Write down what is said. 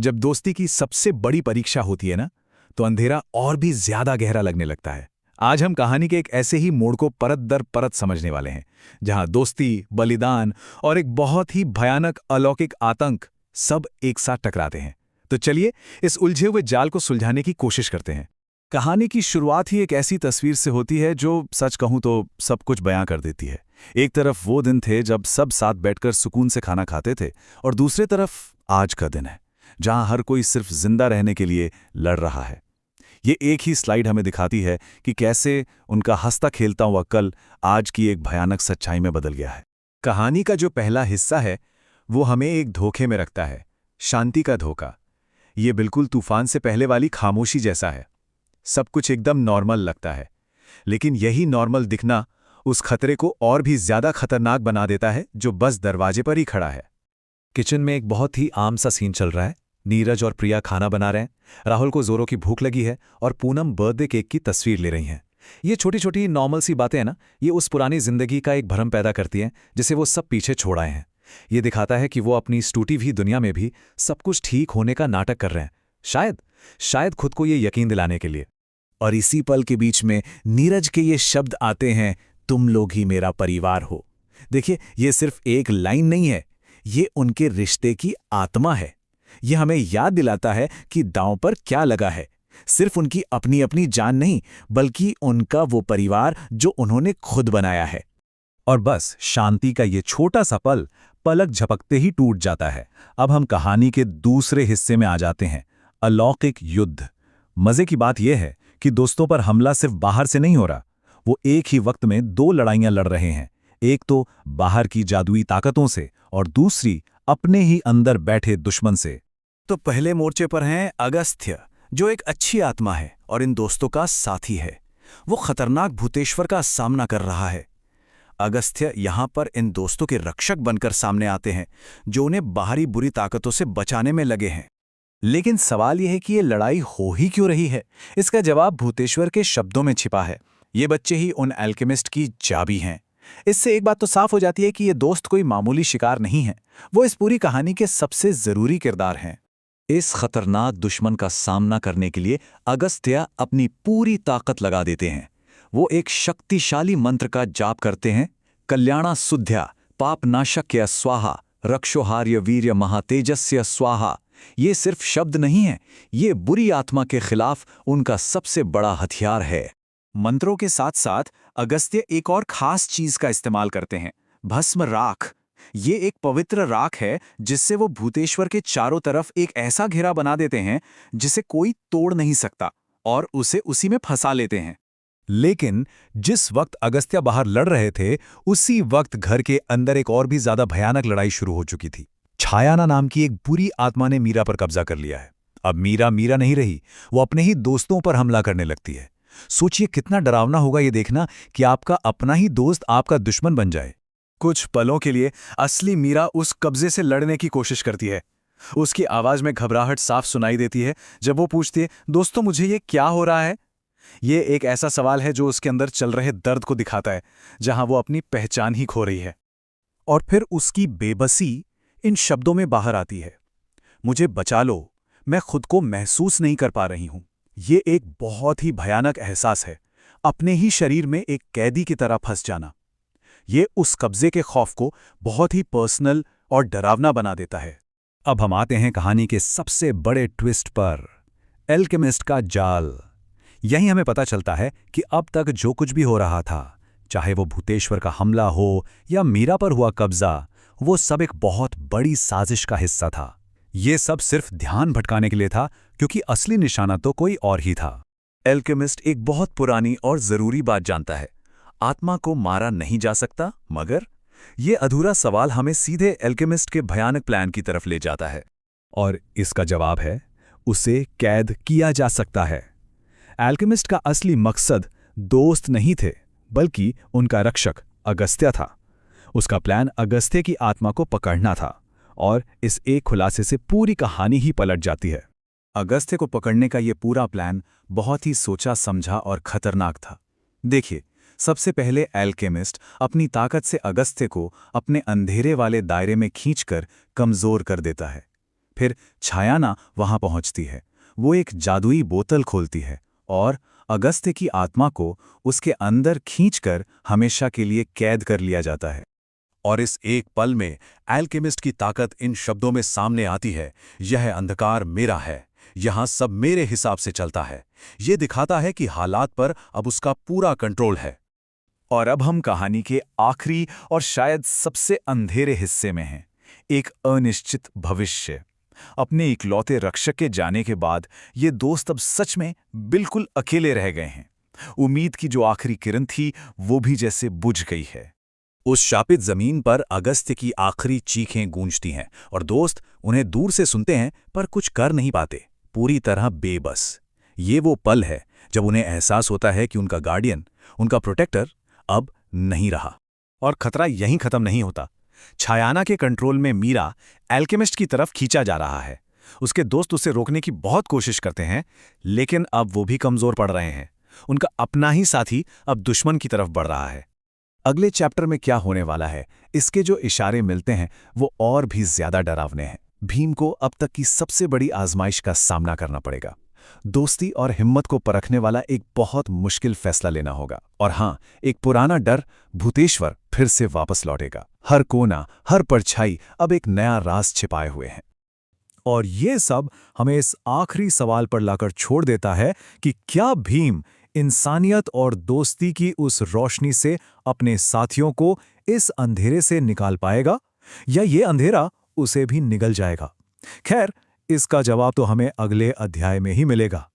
जब दोस्ती की सबसे बड़ी परीक्षा होती है ना, तो अंधेरा और भी ज्यादा गहरा लगने लगता है। आज हम कहानी के एक ऐसे ही मोड़ को परत दर परत समझने वाले हैं, जहां दोस्ती, बलिदान और एक बहुत ही भयानक अलौकिक आतंक सब एक साथ टकराते हैं। तो चलिए इस उलझे हुए जाल को सुलझाने की कोशिश करते हैं। कहानी की शुरुआत ही एक ऐसी तस्वीर से होती है जो सच कहूं तो सब कुछ बयां कर देती है। एक तरफ वो दिन थे जब सब साथ बैठकर सुकून से खाना खाते थे, और दूसरी तरफ आज का दिन है जहां हर कोई सिर्फ जिंदा रहने के लिए लड़ रहा है। ये एक ही स्लाइड हमें दिखाती है कि कैसे उनका हंसता खेलता हुआ कल आज की एक भयानक सच्चाई में बदल गया है। कहानी का जो पहला हिस्सा है वो हमें एक धोखे में रखता है, शांति का धोखा। ये बिल्कुल तूफान से पहले वाली खामोशी जैसा है। सब कुछ एकदम नॉर्मल लगता है, लेकिन यही नॉर्मल दिखना उस खतरे को और भी ज्यादा खतरनाक बना देता है जो बस दरवाजे पर ही खड़ा है। किचन में एक बहुत ही आम सा सीन चल रहा है। नीरज और प्रिया खाना बना रहे हैं। राहुल को जोरों की भूख लगी है और पूनम बर्थडे केक की तस्वीर ले रही हैं। ये छोटी छोटी नॉर्मल सी बातें हैं ना, ये उस पुरानी जिंदगी का एक भ्रम पैदा करती हैं जिसे वो सब पीछे छोड़ आए हैं। ये दिखाता है कि वो अपनी इस टूटी हुई दुनिया में भी सब कुछ ठीक होने का नाटक कर रहे हैं, शायद खुद को ये यकीन दिलाने के लिए। और इसी पल के बीच में नीरज के ये शब्द आते हैं, तुम लोग ही मेरा परिवार हो। देखिए, ये सिर्फ एक लाइन नहीं है, ये उनके रिश्ते की आत्मा है। ये हमें याद दिलाता है कि दांव पर क्या लगा है। सिर्फ उनकी अपनी अपनी जान नहीं, बल्कि उनका वो परिवार जो उन्होंने खुद बनाया है। और बस शांति का ये छोटा सा पल पलक झपकते ही टूट जाता है। अब हम कहानी के दूसरे हिस्से में आ जाते हैं, अलौकिक युद्ध। मजे की बात यह है कि दोस्तों पर हमला सिर्फ बाहर से नहीं हो रहा, वो एक ही वक्त में दो लड़ाइयां लड़ रहे हैं। एक तो बाहर की जादुई ताकतों से और दूसरी अपने ही अंदर बैठे दुश्मन से। तो पहले मोर्चे पर हैं अगस्त्य, जो एक अच्छी आत्मा है और इन दोस्तों का साथी है। वो खतरनाक भूतेश्वर का सामना कर रहा है। अगस्त्य यहां पर इन दोस्तों के रक्षक बनकर सामने आते हैं, जो उन्हें बाहरी बुरी ताकतों से बचाने में लगे हैं। लेकिन सवाल यह है कि ये लड़ाई हो ही क्यों रही है? इसका जवाब भूतेश्वर के शब्दों में छिपा है। ये बच्चे ही उन एल्केमिस्ट की चाबी हैं। इससे एक बात तो साफ हो जाती है कि ये दोस्त कोई मामूली शिकार नहीं है, वो इस पूरी कहानी के सबसे जरूरी किरदार हैं। इस खतरनाक दुश्मन का सामना करने के लिए अगस्त्य अपनी पूरी ताकत लगा देते हैं। वो एक शक्तिशाली मंत्र का जाप करते हैं, कल्याणा सुध्या पापनाशक्य स्वाहा रक्षोहार्य वीर्य महातेजस्य स्वाहा। ये सिर्फ शब्द नहीं है, ये बुरी आत्मा के खिलाफ उनका सबसे बड़ा हथियार है। मंत्रों के साथ साथ अगस्त्य एक और खास चीज का इस्तेमाल करते हैं, भस्म राख। ये एक पवित्र राख है जिससे वो भूतेश्वर के चारों तरफ एक ऐसा घेरा बना देते हैं जिसे कोई तोड़ नहीं सकता, और उसे उसी में फंसा लेते हैं। लेकिन जिस वक्त अगस्त्य बाहर लड़ रहे थे, उसी वक्त घर के अंदर एक और भी ज्यादा भयानक लड़ाई शुरू हो चुकी थी। छायाना नाम की एक बुरी आत्मा ने मीरा पर कब्जा कर लिया है। अब मीरा नहीं रही, वो अपने ही दोस्तों पर हमला करने लगती है। सोचिए कितना डरावना होगा ये देखना कि आपका अपना ही दोस्त आपका दुश्मन बन जाए। कुछ पलों के लिए असली मीरा उस कब्जे से लड़ने की कोशिश करती है। उसकी आवाज में घबराहट साफ सुनाई देती है जब वो पूछती है, दोस्तों मुझे ये क्या हो रहा है? ये एक ऐसा सवाल है जो उसके अंदर चल रहे दर्द को दिखाता है, जहां वो अपनी पहचान ही खो रही है। और फिर उसकी बेबसी इन शब्दों में बाहर आती है, मुझे बचा लो, मैं खुद को महसूस नहीं कर पा रही हूं। ये एक बहुत ही भयानक एहसास है, अपने ही शरीर में एक कैदी की तरह फंस जाना। ये उस कब्जे के खौफ को बहुत ही पर्सनल और डरावना बना देता है। अब हम आते हैं कहानी के सबसे बड़े ट्विस्ट पर, एल्केमिस्ट का जाल। यहीं हमें पता चलता है कि अब तक जो कुछ भी हो रहा था, चाहे वो भूतेश्वर का हमला हो या मीरा पर हुआ कब्जा, वो सब एक बहुत बड़ी साजिश का हिस्सा था। ये सब सिर्फ ध्यान भटकाने के लिए था, क्योंकि असली निशाना तो कोई और ही था। एल्केमिस्ट एक बहुत पुरानी और जरूरी बात जानता है, आत्मा को मारा नहीं जा सकता, मगर ये अधूरा सवाल हमें सीधे एल्केमिस्ट के भयानक प्लान की तरफ ले जाता है। और इसका जवाब है, उसे कैद किया जा सकता है। एल्केमिस्ट का असली मकसद दोस्त नहीं थे, बल्कि उनका रक्षक अगस्त्य था। उसका प्लान अगस्त्य की आत्मा को पकड़ना था, और इस एक खुलासे से पूरी कहानी ही पलट जाती है। अगस्त्य को पकड़ने का ये पूरा प्लान बहुत ही सोचा समझा और खतरनाक था। देखिए, सबसे पहले एल्केमिस्ट अपनी ताकत से अगस्त्य को अपने अंधेरे वाले दायरे में खींचकर कमजोर कर देता है। फिर छायाना वहां पहुंचती है। वो एक जादुई बोतल खोलती है और अगस्त्य की आत्मा को उसके अंदर खींचकर हमेशा के लिए कैद कर लिया जाता है। और इस एक पल में एल्केमिस्ट की ताकत इन शब्दों में सामने आती है, यह अंधकार मेरा है, यहां सब मेरे हिसाब से चलता है। ये दिखाता है कि हालात पर अब उसका पूरा कंट्रोल है। और अब हम कहानी के आखिरी और शायद सबसे अंधेरे हिस्से में हैं, एक अनिश्चित भविष्य। अपने इकलौते रक्षक के जाने के बाद ये दोस्त अब सच में बिल्कुल अकेले रह गए हैं। उम्मीद की जो आखिरी किरण थी वो भी जैसे बुझ गई है। उस शापित जमीन पर अगस्त्य की आखिरी चीखें गूंजती हैं और दोस्त उन्हें दूर से सुनते हैं पर कुछ कर नहीं पाते, पूरी तरह बेबस। ये वो पल है जब उन्हें एहसास होता है कि उनका गार्डियन, उनका प्रोटेक्टर अब नहीं रहा। और खतरा यहीं खत्म नहीं होता। छायाना के कंट्रोल में मीरा एल्केमिस्ट की तरफ खींचा जा रहा है। उसके दोस्त उसे रोकने की बहुत कोशिश करते हैं, लेकिन अब वो भी कमजोर पड़ रहे हैं। उनका अपना ही साथी अब दुश्मन की तरफ बढ़ रहा है। अगले चैप्टर में क्या होने वाला है, इसके जो इशारे मिलते हैं वो और भी ज्यादा डरावने हैं। भीम को अब तक की सबसे बड़ी आजमाइश का सामना करना पड़ेगा। दोस्ती और हिम्मत को परखने वाला एक बहुत मुश्किल फैसला लेना होगा। और हाँ, एक पुराना डर, भूतेश्वर फिर से वापस लौटेगा। हर कोना, हर परछाई अब एक नया राज छिपाए हुए हैं। और ये सब हमें इस आखिरी सवाल पर लाकर छोड़ देता है कि क्या भीम इंसानियत और दोस्ती की उस रोशनी से अपने साथियों को इस अंधेरे से निकाल पाएगा, या ये अंधेरा उसे भी निगल जाएगा। खैर, इसका जवाब तो हमें अगले अध्याय में ही मिलेगा।